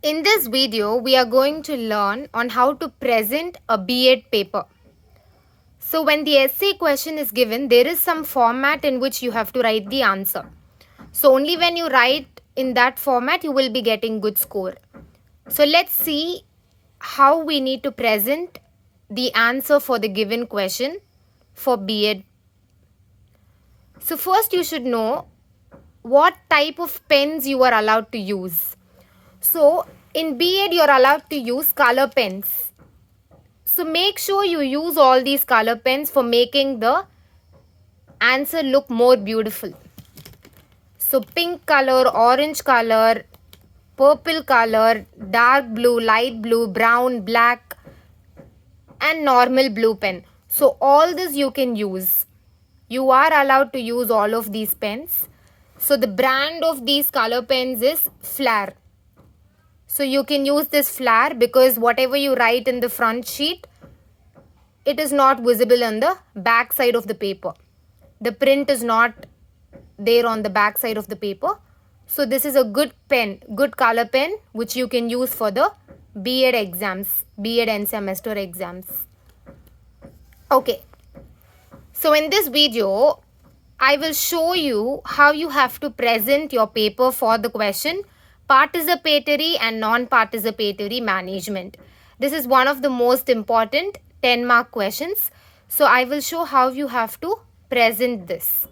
In this video, we are going to learn on how to present a B.Ed paper. So when the essay question is given, there is some format in which you have to write the answer. So only when you write in that format, you will be getting good score. So let's see how we need to present the answer for the given question for B.Ed. So first you should know what type of pens you are allowed to use. So in B.Ed, you're allowed to use color pens. So make sure you use all these color pens for making the answer look more beautiful. So pink color, orange color, purple color, dark blue, light blue, brown, black and normal blue pen. So all this you can use. You are allowed to use all of these pens. So the brand of these color pens is Flare. So you can use this Flare because whatever you write in the front sheet, it is not visible on the back side of the paper. The print is not there on the back side of the paper. So this is a good pen, good color pen which you can use for the B.Ed exams, B.Ed end semester exams. Okay. So in this video, I will show you how you have to present your paper for the question Participatory and non-participatory management. This is one of the most important 10-mark questions. So I will show how you have to present this.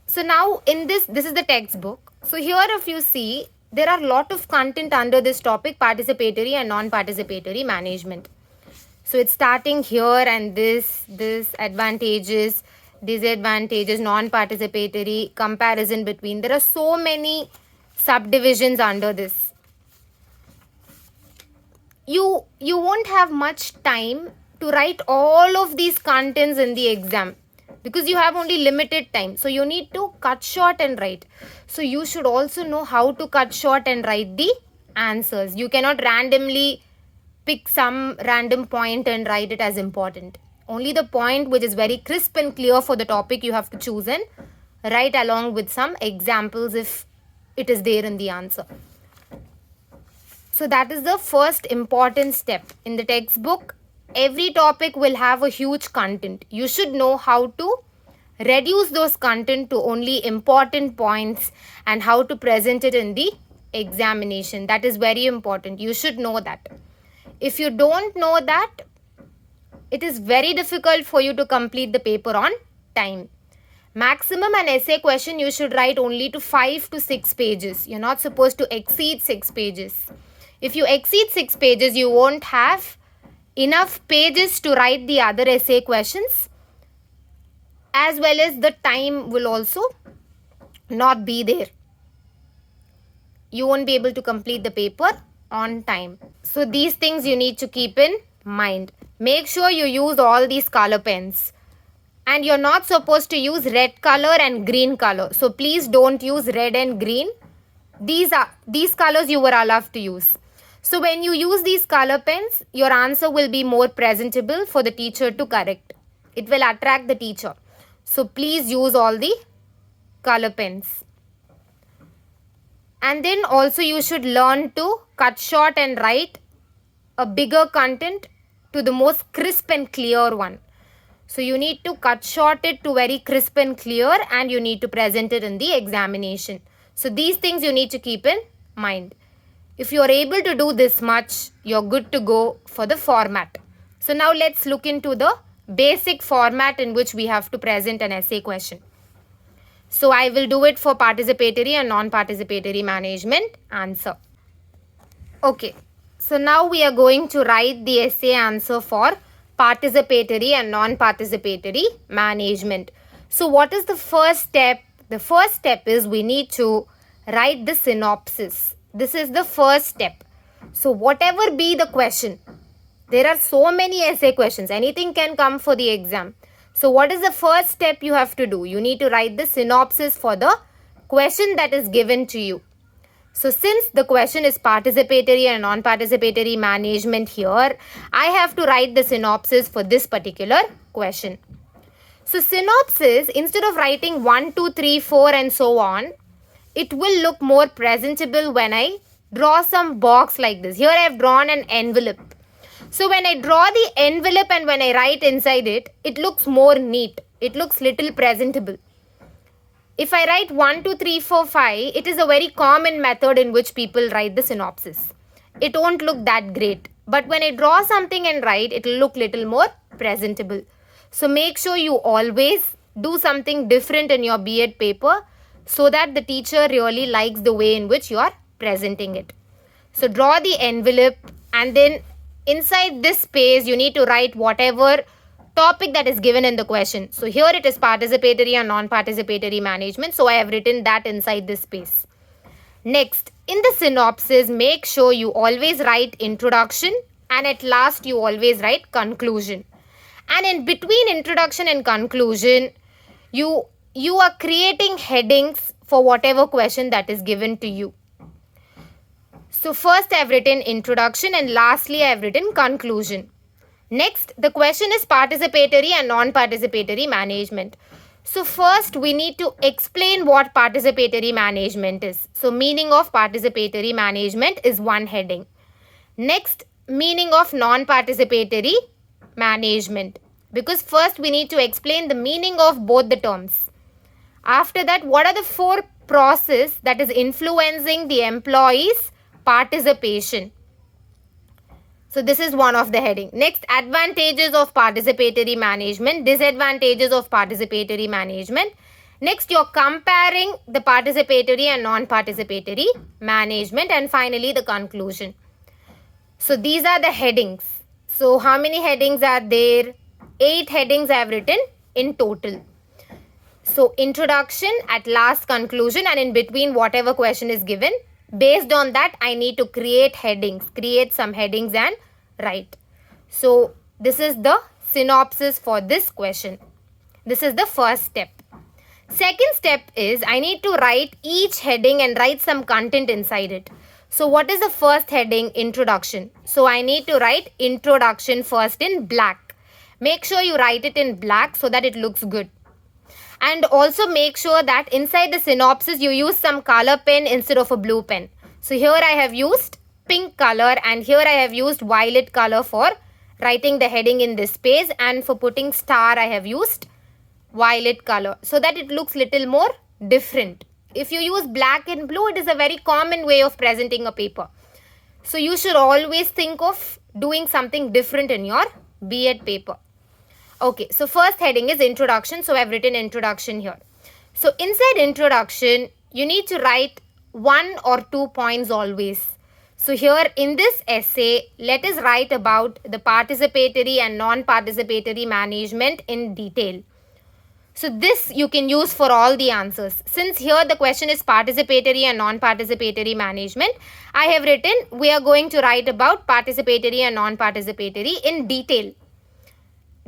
So now in this is the textbook. So here if you see, there are a lot of content under this topic participatory and non-participatory management. So it's starting here and this advantages, disadvantages, non-participatory, comparison between. There are so many subdivisions under this. You won't have much time to write all of these contents in the exam because you have only limited time. So you need to cut short and write. So you should also know how to cut short and write the answers. You cannot randomly pick some random point and write it as important. Only the point which is very crisp and clear for the topic you have to choose and write along with some examples if it is there in the answer. So that is the first important step. In the textbook, every topic will have a huge content. You should know how to reduce those content to only important points and how to present it in the examination. That is very important. You should know that. If you don't know that, it is very difficult for you to complete the paper on time. Maximum an essay question you should write only to 5 to 6 pages. You're not supposed to exceed 6 pages. If you exceed 6 pages, you won't have enough pages to write the other essay questions, as well as the time will also not be there. You won't be able to complete the paper on time. So these things you need to keep in mind. Make sure you use all these color pens. And you're not supposed to use red color and green color. So please don't use red and green. These colors you were allowed to use. So when you use these color pens, your answer will be more presentable for the teacher to correct. It will attract the teacher. So please use all the color pens. And then also you should learn to cut short and write a bigger content to the most crisp and clear one. So you need to cut short it to very crisp and clear and you need to present it in the examination. So these things you need to keep in mind. If you are able to do this much, you're good to go for the format. So now let's look into the basic format in which we have to present an essay question. So I will do it for participatory and non-participatory management answer. Okay, so now we are going to write the essay answer for participatory and non-participatory management. So what is the first step? The first step is we need to write the synopsis. This is the first step. So whatever be the question, there are so many essay questions. Anything can come for the exam. So what is the first step you have to do? You need to write the synopsis for the question that is given to you. So since the question is participatory and non-participatory management here, I have to write the synopsis for this particular question. So synopsis, instead of writing 1, 2, 3, 4 and so on, it will look more presentable when I Draw some box like this. Here I have drawn an envelope. So when I draw the envelope and when I write inside it, it looks more neat. It looks little presentable. If I write 1, 2, 3, 4, 5, it is a very common method in which people write the synopsis. It won't look that great. But when I draw something and write, it will look little more presentable. So make sure you always do something different in your B.Ed paper so that the teacher really likes the way in which you are presenting it. So draw the envelope, and then inside this space you need to write whatever topic that is given in the question. So here it is participatory and non-participatory management. So I have written that inside this space. Next, in the synopsis, make sure you always write introduction, and at last you always write conclusion. And in between introduction and conclusion, you are creating headings for whatever question that is given to you. So first I have written introduction, and lastly I have written conclusion. Next, the question is participatory and non-participatory management. So first we need to explain what participatory management is. So meaning of participatory management is one heading. Next, meaning of non-participatory management. Because first we need to explain the meaning of both the terms. After that, what are the 4 processes that is influencing the employees' participation? So this is one of the heading. Next, advantages of participatory management, disadvantages of participatory management. Next, you're comparing the participatory and non-participatory management, and finally the conclusion. So these are the headings. So how many headings are there? 8 headings I have written in total. So introduction, at last conclusion, and in between whatever question is given. Based on that, I need to create headings, create some headings and write. So this is the synopsis for this question. This is the first step. Second step is I need to write each heading and write some content inside it. So what is the first heading? Introduction. So I need to write introduction first in black. Make sure you write it in black so that it looks good. And also make sure that inside the synopsis you use some color pen instead of a blue pen. So here I have used pink color, and here I have used violet color for writing the heading in this space, and for putting star I have used violet color so that it looks little more different. If you use black and blue, it is a very common way of presenting a paper. So you should always think of doing something different in your B.Ed paper. Okay, so first heading is introduction. So I have written introduction here. So inside introduction, you need to write 1 or 2 points always. So here in this essay, let us write about the participatory and non-participatory management in detail. So this you can use for all the answers. Since here the question is participatory and non-participatory management, I have written we are going to write about participatory and non-participatory in detail.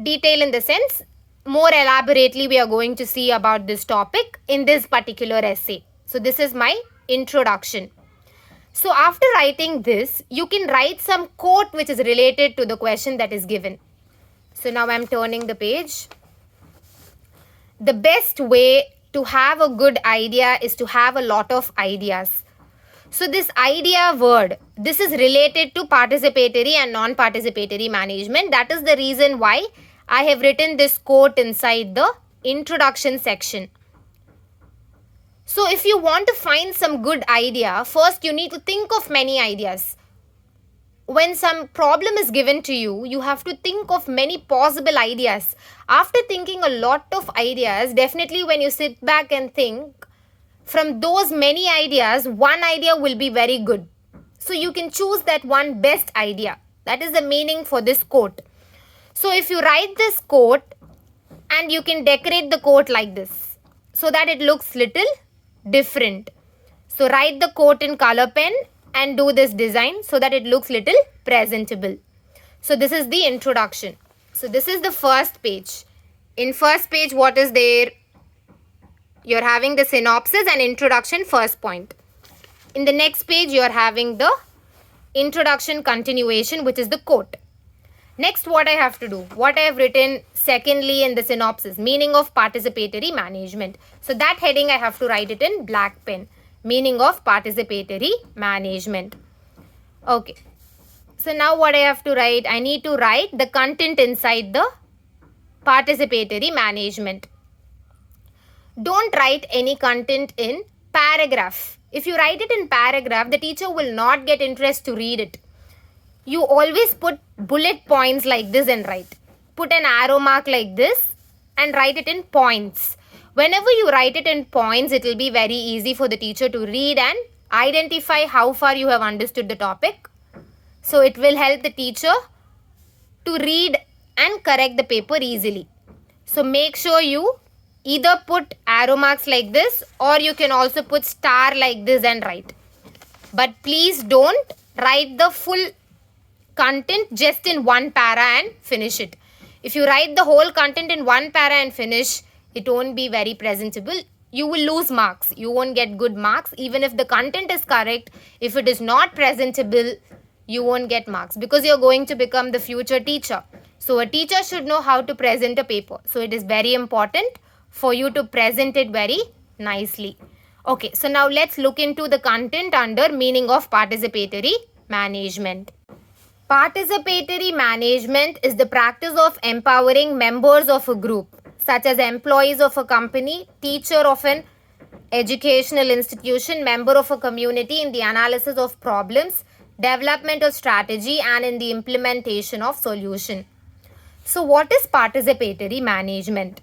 Detail in the sense, more elaborately we are going to see about this topic in this particular essay. So this is my introduction. So after writing this, you can write some quote which is related to the question that is given. So now I am turning the page. The best way to have a good idea is to have a lot of ideas. So this idea word, this is related to participatory and non-participatory management. That is the reason why I have written this quote inside the introduction section. So if you want to find some good idea, first you need to think of many ideas. When some problem is given to you, you have to think of many possible ideas. After thinking a lot of ideas, definitely when you sit back and think, from those many ideas, one idea will be very good. So you can choose that one best idea. That is the meaning for this quote. So if you write this quote, and you can decorate the quote like this, so that it looks little different. So write the quote in color pen and do this design so that it looks little presentable. So this is the introduction. So this is the first page. In first page, what is there? You're having the synopsis and introduction first point. In the next page, you're having the introduction continuation, which is the quote. Next, what I have to do? What I have written secondly in the synopsis, meaning of participatory management. So that heading I have to write it in black pen. Meaning of participatory management. Okay. So now what I have to write? I need to write the content inside the participatory management. Don't write any content in paragraph. If you write it in paragraph, the teacher will not get interest to read it. You always put bullet points like this and write. Put an arrow mark like this and write it in points. Whenever you write it in points, it will be very easy for the teacher to read and identify how far you have understood the topic. So it will help the teacher to read and correct the paper easily. So make sure you either put arrow marks like this, or you can also put star like this and write. But please don't write the full content just in one para and finish it. If you write the whole content in one para and finish, it won't be very presentable. You will lose marks. You won't get good marks. Even if the content is correct, if it is not presentable, you won't get marks, because you're going to become the future teacher. So a teacher should know how to present a paper. So it is very important for you to present it very nicely. Okay, so now let's look into the content under meaning of participatory management. Participatory management is the practice of empowering members of a group, such as employees of a company, teacher of an educational institution, member of a community, in the analysis of problems, development of strategy, and in the implementation of solution. So what is participatory management?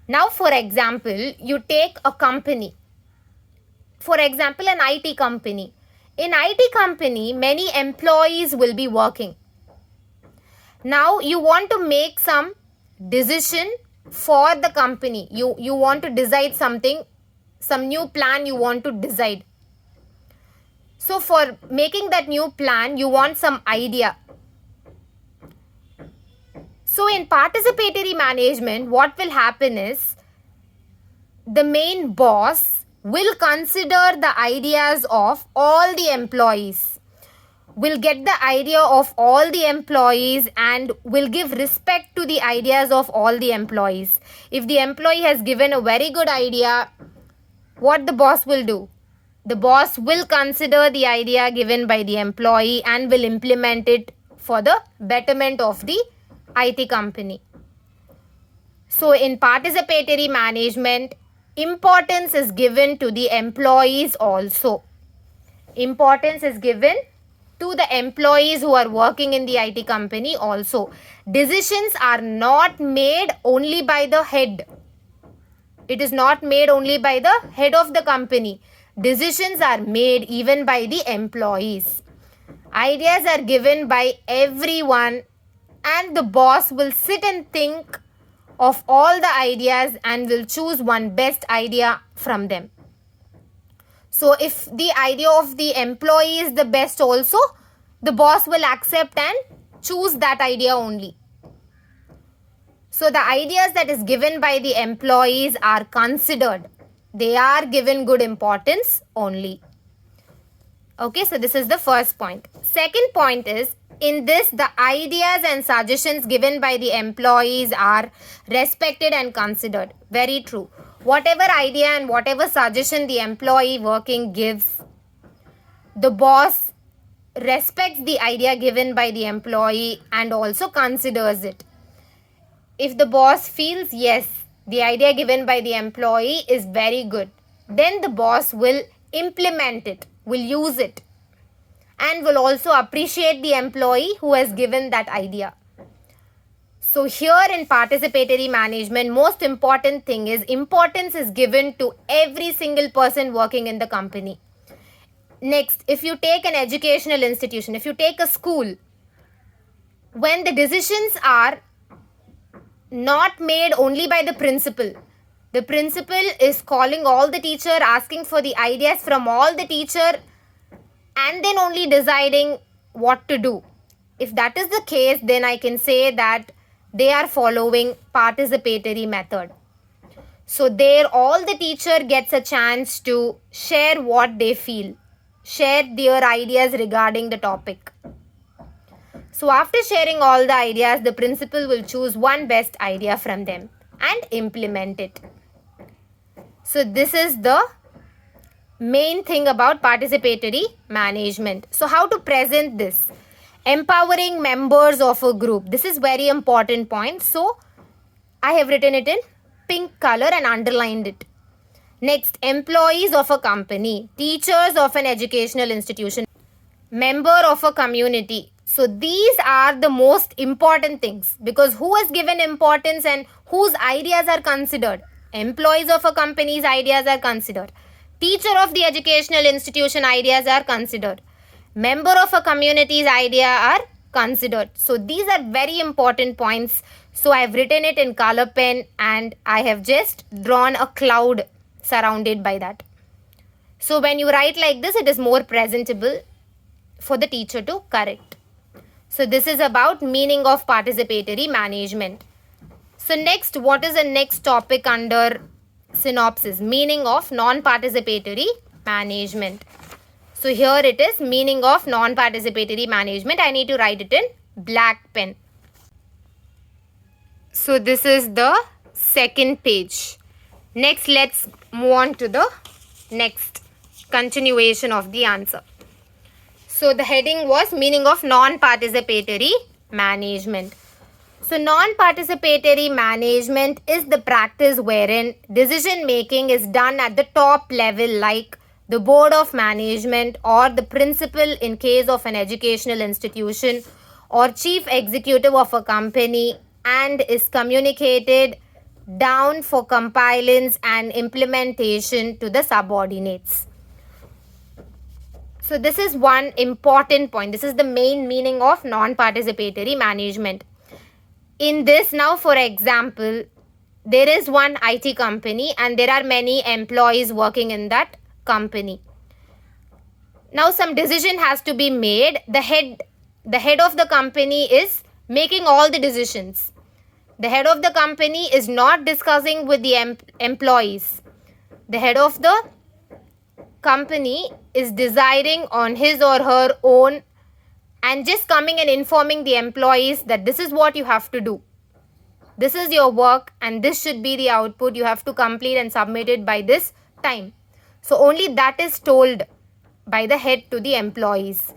Now, for example, you take a company. For example, an IT company. In IT company, many employees will be working. Now, you want to make some decision for the company. You want to decide something, some new plan you want to decide. So, for making that new plan, you want some idea. So, in participatory management, what will happen is the main boss will consider the ideas of all the employees, will get the idea of all the employees, and will give respect to the ideas of all the employees. If the employee has given a very good idea, what the boss will do? The boss will consider the idea given by the employee and will implement it for the betterment of the IT company. So in participatory management, importance is given to the employees also. Importance is given to the employees who are working in the IT company also. Decisions are not made only by the head. It is not made only by the head of the company. Decisions are made even by the employees. Ideas are given by everyone, and the boss will sit and think of all the ideas and will choose one best idea from them. So if the idea of the employee is the best also, the boss will accept and choose that idea only. So the ideas that is given by the employees are considered. They are given good importance only. Okay, so this is the first point. Second point is, in this, the ideas and suggestions given by the employees are respected and considered. Very true. Whatever idea and whatever suggestion the employee working gives, the boss respects the idea given by the employee and also considers it. If the boss feels, yes, the idea given by the employee is very good, then the boss will implement it, will use it, and will also appreciate the employee who has given that idea. So here in participatory management, most important thing is importance is given to every single person working in the company. Next, if you take an educational institution, if you take a school, when the decisions are not made only by the principal is calling all the teacher, asking for the ideas from all the teacher, and then only deciding what to do. If that is the case, then I can say that they are following participatory method. So there all the teacher gets a chance to share what they feel, share their ideas regarding the topic. So after sharing all the ideas, the principal will choose one best idea from them and implement it. So this is the main thing about participatory management. So how to present this? Empowering members of a group. This is very important point. So I have written it in pink color and underlined it. Next, employees of a company, teachers of an educational institution, member of a community. So these are the most important things, because who is given importance and whose ideas are considered? Employees of a company's ideas are considered. Teacher of the educational institution ideas are considered. Member of a community's idea are considered. So these are very important points. So I have written it in color pen and I have just drawn a cloud surrounded by that. So when you write like this, it is more presentable for the teacher to correct. So this is about meaning of participatory management. So next, what is the next topic under synopsis? Meaning of non-participatory management. So here it is, meaning of non-participatory management. I need to write it in black pen. So this is the second page. Next, let's move on to the next continuation of the answer. So the heading was meaning of non-participatory management. So non-participatory management is the practice wherein decision making is done at the top level, like the board of management or the principal in case of an educational institution or chief executive of a company, and is communicated down for compliance and implementation to the subordinates. So this is one important point. This is the main meaning of non-participatory management. In this, now for example, there is one IT company and there are many employees working in that company. Now some decision has to be made. The head of the company is making all the decisions. The head of the company is not discussing with the employees. The head of the company is deciding on his or her own and just coming and informing the employees that this is what you have to do. This is your work and this should be the output. You have to complete and submit it by this time. So only that is told by the head to the employees.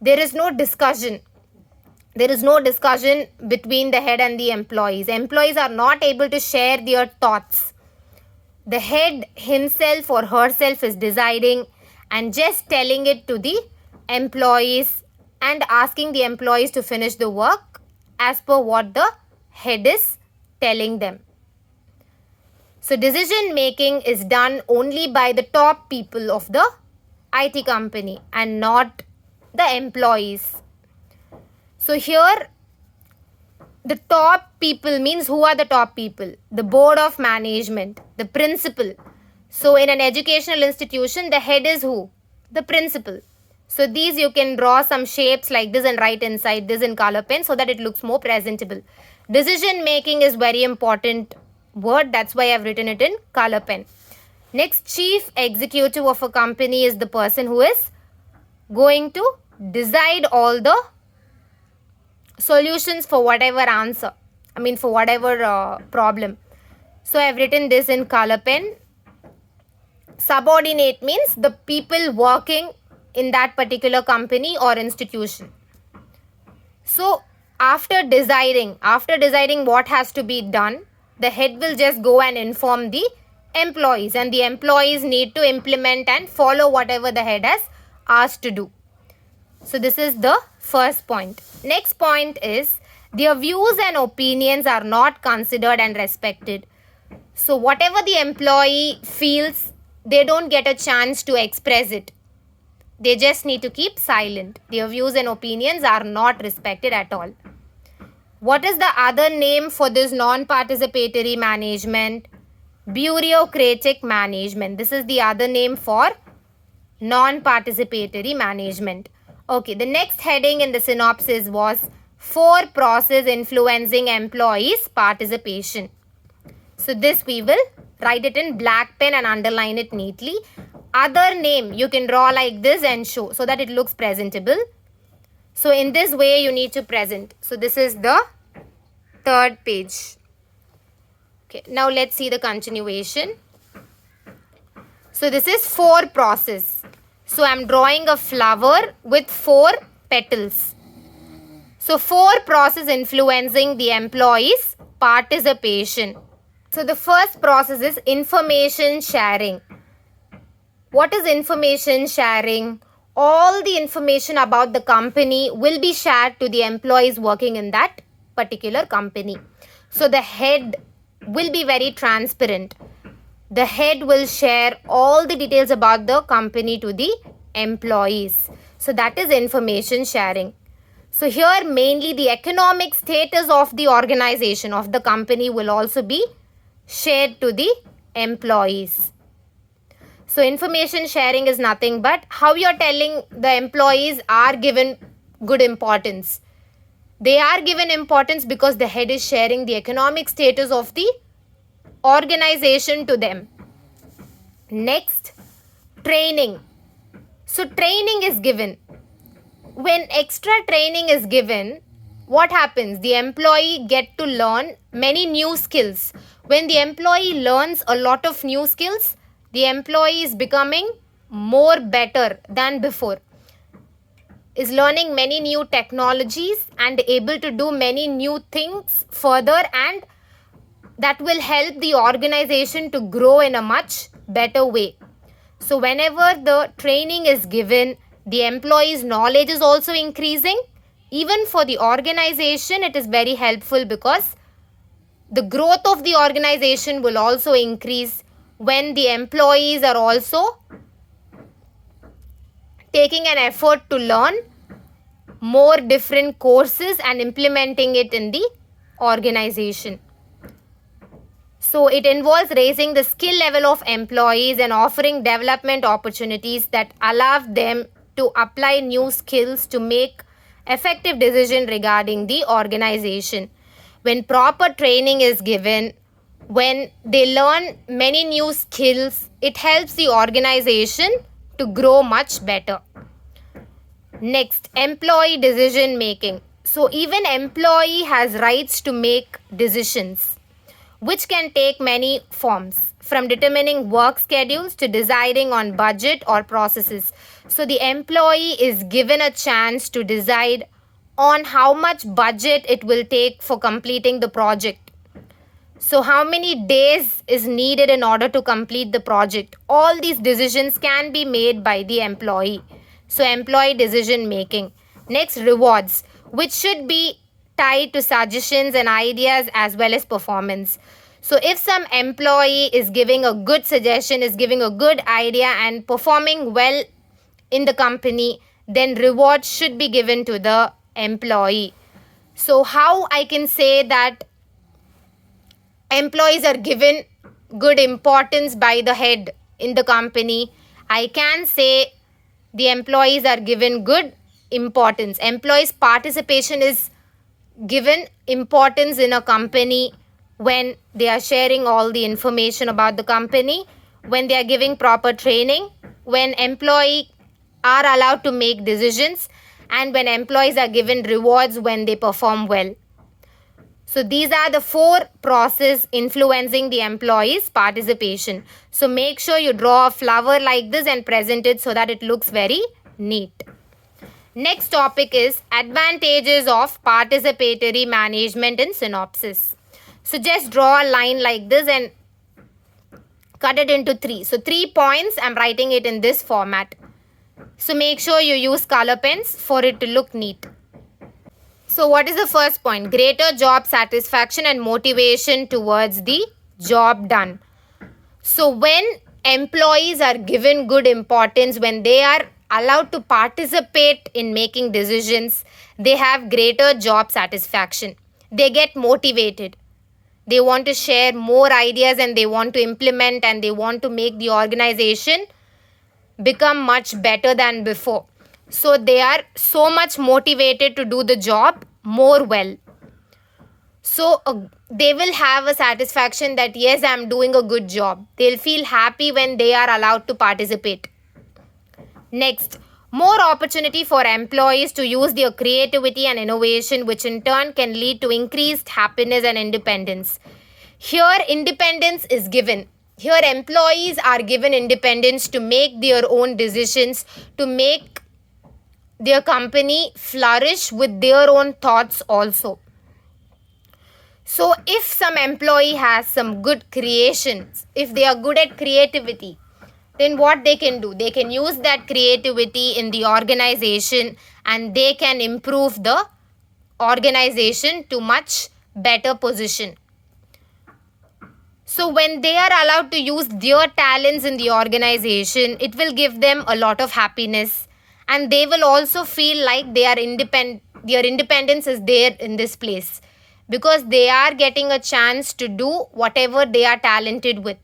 There is no discussion. There is no discussion between the head and the employees. Employees are not able to share their thoughts. The head himself or herself is deciding and just telling it to the employees and asking the employees to finish the work as per what the head is telling them. So decision making is done only by the top people of the IT company and not the employees. So here the top people means, who are the top people? The board of management, the principal. So in an educational institution, the head is who? The principal. So these you can draw some shapes like this and write inside this in color pen so that it looks more presentable. Decision making is very important word. That's why I've written it in color pen. Next, chief executive of a company is the person who is going to decide all the solutions for whatever answer. For whatever problem. So I've written this in color pen. Subordinate means the people working in that particular company or institution. So after deciding what has to be done, the head will just go and inform the employees, and the employees need to implement and follow whatever the head has asked to do. So this is the first point. Next point is, their views and opinions are not considered and respected. So whatever the employee feels, they don't get a chance to express it. They just need to keep silent. Their views and opinions are not respected at all. What is the other name for this non-participatory management? Bureaucratic management. This is the other name for non-participatory management. Okay, the next heading in the synopsis was for process influencing employees' participation. So this we will write it in black pen and underline it neatly. Other name you can draw like this and show so that it looks presentable. So in this way you need to present. So this is the third page. Okay, now let's see the continuation. So this is 4 process. So I'm drawing a flower with 4 petals. So 4 process influencing the employees' participation. So the first process is information sharing. What is information sharing? All the information about the company will be shared to the employees working in that particular company. So the head will be very transparent. The head will share all the details about the company to the employees. So that is information sharing. So here mainly the economic status of the organization, of the company, will also be shared to the employees. So information sharing is nothing but how you're telling the employees are given good importance. They are given importance because the head is sharing the economic status of the organization to them. Next, training. So training is given. When extra training is given, what happens? The employee get to learn many new skills. When the employee learns a lot of new skills, the employee is becoming more better than before. Is learning many new technologies and able to do many new things further, and that will help the organization to grow in a much better way. So whenever the training is given, the employee's knowledge is also increasing. Even for the organization, it is very helpful because the growth of the organization will also increase when the employees are also taking an effort to learn more different courses and implementing it in the organization. So it involves raising the skill level of employees and offering development opportunities that allow them to apply new skills to make effective decisions regarding the organization. When proper training is given, when they learn many new skills, it helps the organization to grow much better. Next, employee decision making. So even employee has rights to make decisions, which can take many forms, from determining work schedules to deciding on budget or processes. So the employee is given a chance to decide on how much budget it will take for completing the project. So how many days is needed in order to complete the project. All these decisions can be made by the employee. So employee decision making. Next, rewards, which should be tied to suggestions and ideas as well as performance. So if some employee is giving a good suggestion, is giving a good idea and performing well in the company, then rewards should be given to the employee. So how I can say that employees are given good importance by the head in the company? I can say the employees are given good importance. Employees' participation is given importance in a company when they are sharing all the information about the company, when they are giving proper training, when employees are allowed to make decisions, and when employees are given rewards when they perform well. So these are the 4 processes influencing the employees' participation. So make sure you draw a flower like this and present it so that it looks very neat. Next topic is advantages of participatory management in synopsis. So just draw a line like this and cut it into 3. So 3 points, I'm writing it in this format. So make sure you use color pens for it to look neat. So what is the first point? Greater job satisfaction and motivation towards the job done. So when employees are given good importance, when they are allowed to participate in making decisions, they have greater job satisfaction. They get motivated. They want to share more ideas and they want to implement and they want to make the organization become much better than before. So they are so much motivated to do the job more well. So they will have a satisfaction that yes, I'm doing a good job. They'll feel happy when they are allowed to participate. Next, more opportunity for employees to use their creativity and innovation, which in turn can lead to increased happiness and independence. Here, independence is given. Here, employees are given independence to make their own decisions, to make their company flourish with their own thoughts also. So, if some employee has some good creations, if they are good at creativity, then what they can do? They can use that creativity in the organization and they can improve the organization to much better position. So when they are allowed to use their talents in the organization, it will give them a lot of happiness and they will also feel like they are independent. Their independence is there in this place because they are getting a chance to do whatever they are talented with.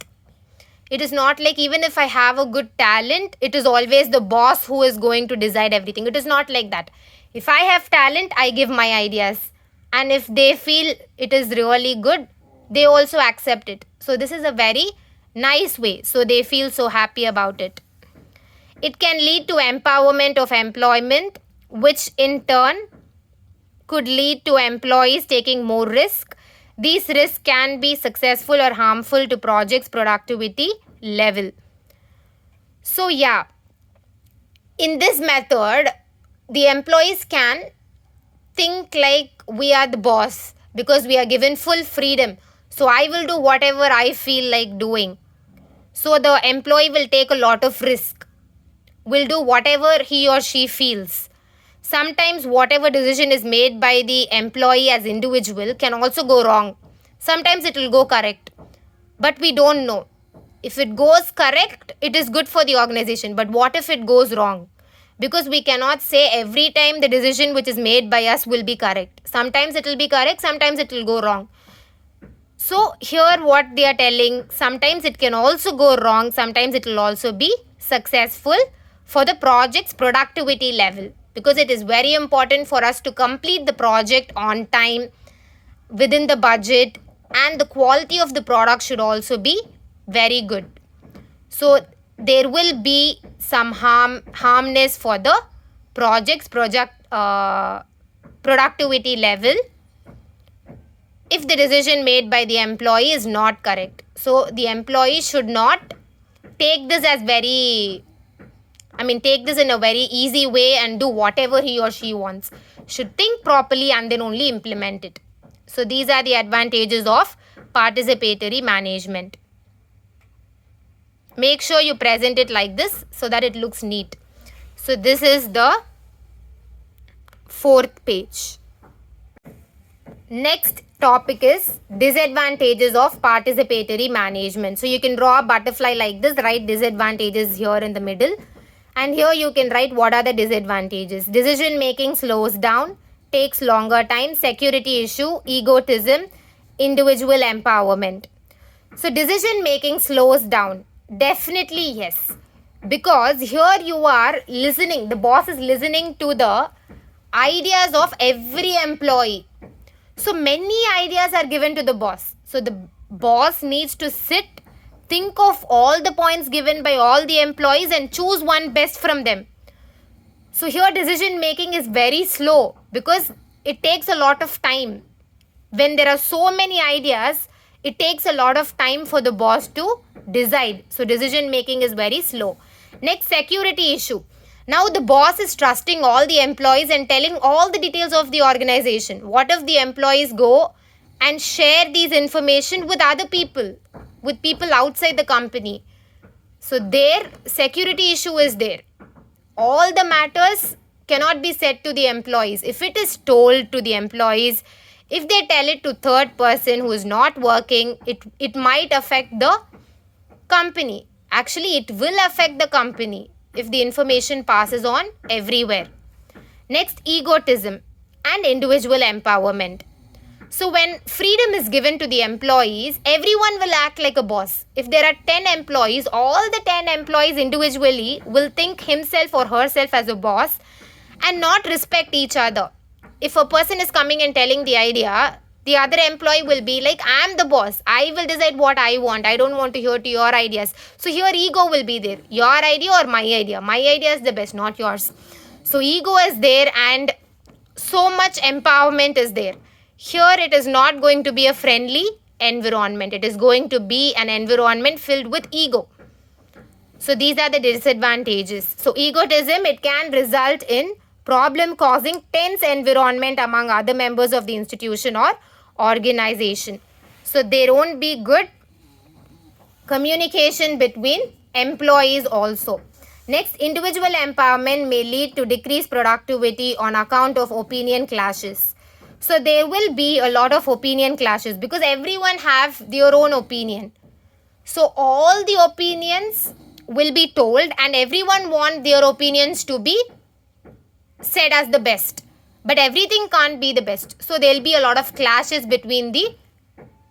It is not like even if I have a good talent, it is always the boss who is going to decide everything. It is not like that. If I have talent, I give my ideas. And if they feel it is really good, they also accept it. So this is a very nice way. So they feel so happy about it. It can lead to empowerment of employment, which in turn could lead to employees taking more risk. These risks can be successful or harmful to project's productivity level. So yeah, in this method, the employees can think like we are the boss because we are given full freedom. So I will do whatever I feel like doing. So the employee will take a lot of risk, will do whatever he or she feels. Sometimes whatever decision is made by the employee as individual can also go wrong. Sometimes it will go correct, but we don't know. If it goes correct, it is good for the organization. But what if it goes wrong? Because we cannot say every time the decision which is made by us will be correct. Sometimes it will be correct, sometimes it will go wrong. So here what they are telling, sometimes it can also go wrong, sometimes it will also be successful for the project's productivity level. Because it is very important for us to complete the project on time, within the budget, and the quality of the product should also be very good. So there will be some harmness for the project's productivity level if the decision made by the employee is not correct. So the employee should not take this as take this in a very easy way and do whatever he or she wants. Should think properly and then only implement it. So these are the advantages of participatory management. Make sure you present it like this so that it looks neat. So this is the 4th page. Next topic is disadvantages of participatory management. So you can draw a butterfly like this, write disadvantages here in the middle. And here you can write what are the disadvantages. Decision making slows down, takes longer time, security issue, egotism, individual empowerment. So decision making slows down. Definitely yes. Because here you are listening, the boss is listening to the ideas of every employee. So many ideas are given to the boss. So the boss needs to sit, think of all the points given by all the employees and choose one best from them. So here decision making is very slow because it takes a lot of time. When there are so many ideas, it takes a lot of time for the boss to decide. So decision making is very slow. Next, security issue. Now the boss is trusting all the employees and telling all the details of the organization. What if the employees go and share these information with other people, with people outside the company? So their security issue is there. All the matters cannot be said to the employees. If it is told to the employees, if they tell it to third person who is not working, it might affect the company. Actually, it will affect the company if the information passes on everywhere. Next, egotism and individual empowerment. So when freedom is given to the employees, everyone will act like a boss. If there are 10 employees, all the 10 employees individually will think himself or herself as a boss and not respect each other. If a person is coming and telling the idea, the other employee will be like, I am the boss. I will decide what I want. I don't want to hear to your ideas. So here ego will be there. Your idea or my idea. My idea is the best, not yours. So ego is there and so much empowerment is there. Here it is not going to be a friendly environment. It is going to be an environment filled with ego. So these are the disadvantages. So egotism, it can result in problem causing tense environment among other members of the institution or organization. So there won't be good communication between employees also. Next, individual empowerment may lead to decreased productivity on account of opinion clashes. So there will be a lot of opinion clashes because everyone have their own opinion. So all the opinions will be told and everyone want their opinions to be said as the best. But everything can't be the best. So there will be a lot of clashes between the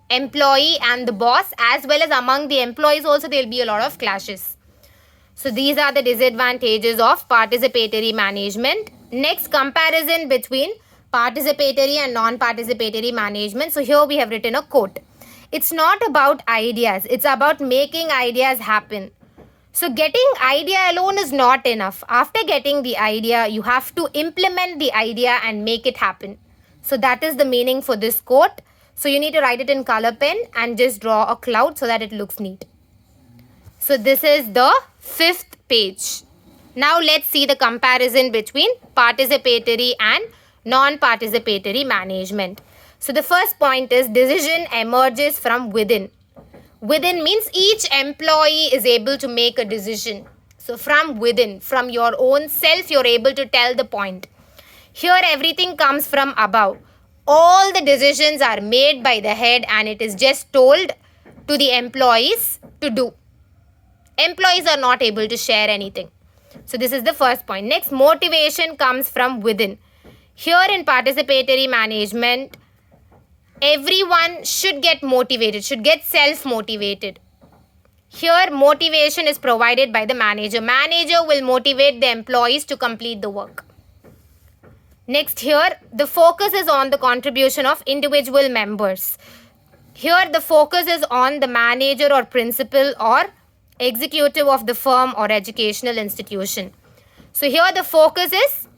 employee and the boss, as well as among the employees also there will be a lot of clashes. So these are the disadvantages of participatory management. Next, comparison between participatory and non-participatory management. So here we have written a quote. It's not about ideas. It's about making ideas happen. So getting idea alone is not enough. After getting the idea, you have to implement the idea and make it happen. So that is the meaning for this quote. So you need to write it in color pen and just draw a cloud so that it looks neat. So this is the 5th page. Now let's see the comparison between participatory and non-participatory management. So the first point is decision emerges from within. Within means each employee is able to make a decision. So from within, from your own self, you're able to tell the point. Here everything comes from above. All the decisions are made by the head and it is just told to the employees to do. Employees are not able to share anything. So this is the first point. Next, motivation comes from within. Here in participatory management, everyone should get motivated, should get self-motivated. Here, motivation is provided by the manager. Manager will motivate the employees to complete the work. Next, here, the focus is on the contribution of individual members. Here, the focus is on the manager or principal or executive of the firm or educational institution. So here, the focus is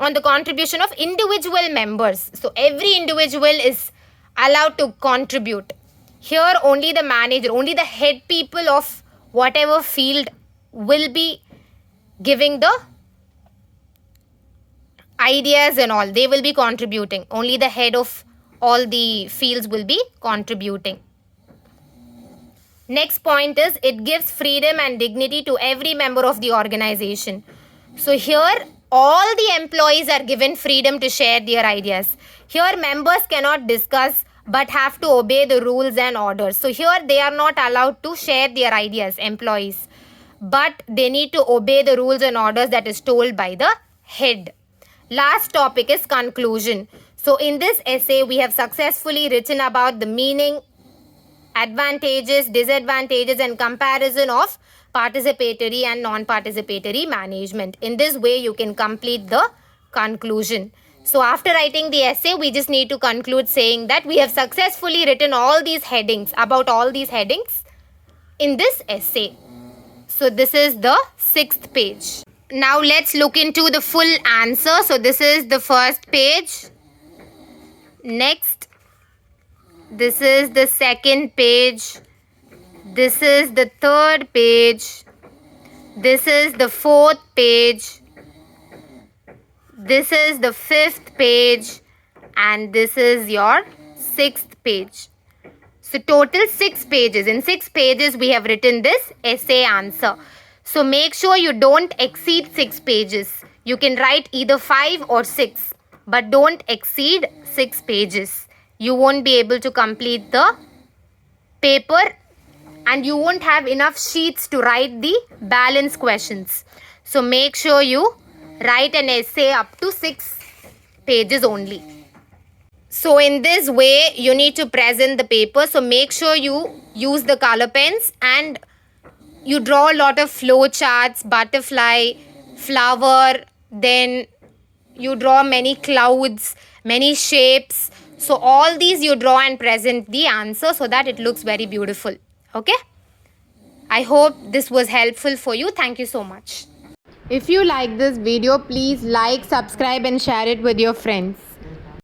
on the contribution of individual members. So every individual is allowed to contribute. Here only the manager, only the head people of whatever field will be giving the ideas and all. They will be contributing. Only the head of all the fields will be contributing. Next point is it gives freedom and dignity to every member of the organization. So here all the employees are given freedom to share their ideas. Here members cannot discuss but have to obey the rules and orders. So here they are not allowed to share their ideas, employees. But they need to obey the rules and orders that is told by the head. Last topic is conclusion. So in this essay we have successfully written about the meaning, advantages, disadvantages and comparison of participatory and non-participatory management. In this way you can complete the conclusion. So after writing the essay, we just need to conclude saying that we have successfully written all these headings, about all these headings in this essay. So this is the 6th page. Now let's look into the full answer. So this is the first page. Next, this is the second page. This is the third page. This is the fourth page. This is the 5th page and this is your 6th page. So total 6 pages. In 6 pages we have written this essay answer. So make sure you don't exceed 6 pages. You can write either 5 or 6 but don't exceed 6 pages. You won't be able to complete the paper and you won't have enough sheets to write the balance questions. So make sure you write an essay up to 6 pages only. So in this way you need to present the paper. So make sure you use the color pens and you draw a lot of flow charts, butterfly, flower, then you draw many clouds, many shapes. So all these you draw and present the answer so that it looks very beautiful. Okay? I hope this was helpful for you. Thank you so much. If you like this video, please like, subscribe and share it with your friends.